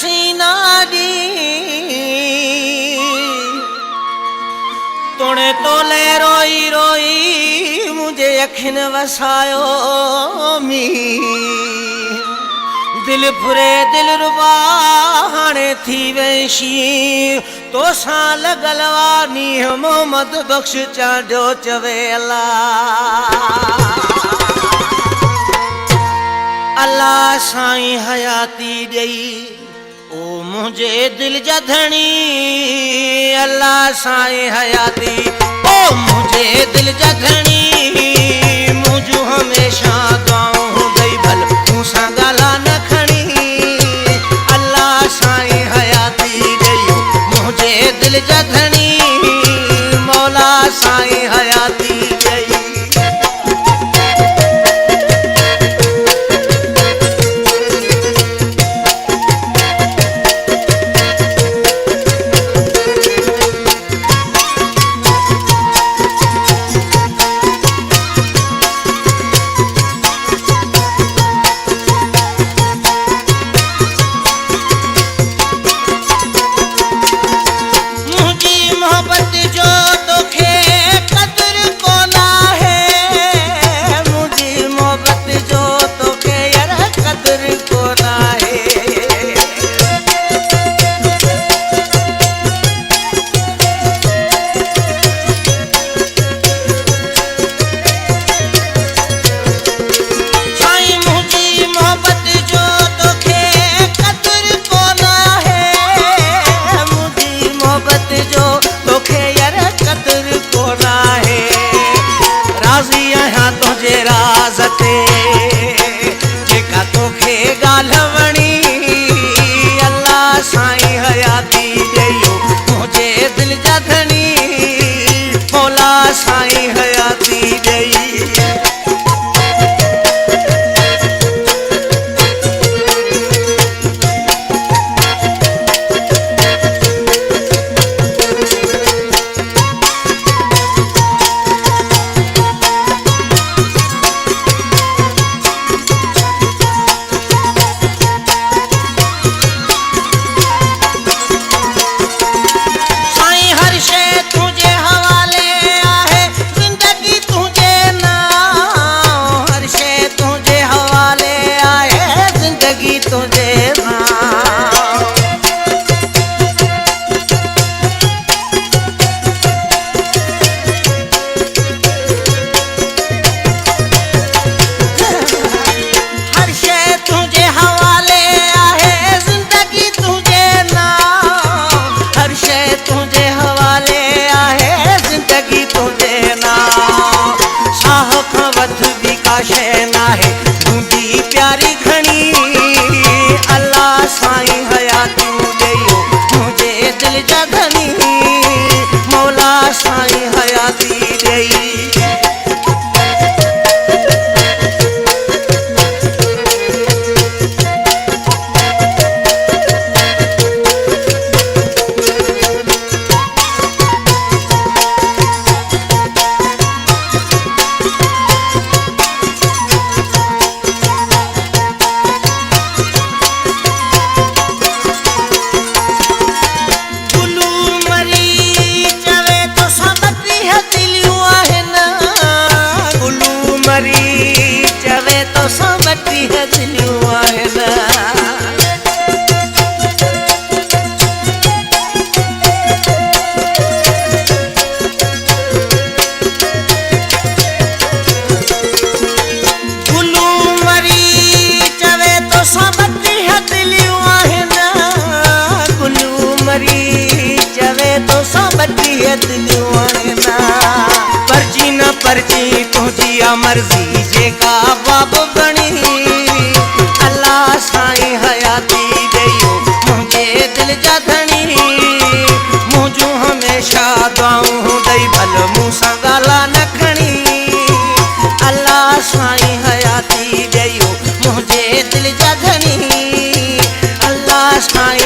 हसीना दी तोड़े तोले रोई रोई मुझे अखिन वसायो मी दिल फुरे दिल रुबा हाणे थी वेशी तो सा लगलवानी मोहम्मद बख्श चांडो चवे अल्लाह साईं हयाती दई ओ मुझे दिल जधनी अल्लाह साईं हयाती ओ मुझे दिल जधनी मुझू हमेशा दुआऊं दई भल मूसा गाला न खणी अल्लाह साईं हयाती दई मुझे दिल जधनी मौला साईं हयाती दई साईं हयाती दई पर्ची तुझी मर्जी जेका बाब बणी अल्लाह साईं हयाती दई मुझे दिल जधनी मुझू हमेशा दुआऊं दई भल मूसा गाला न खणी अल्लाह साईं हयाती दई मुझे दिल जधनी अल्लाह साईं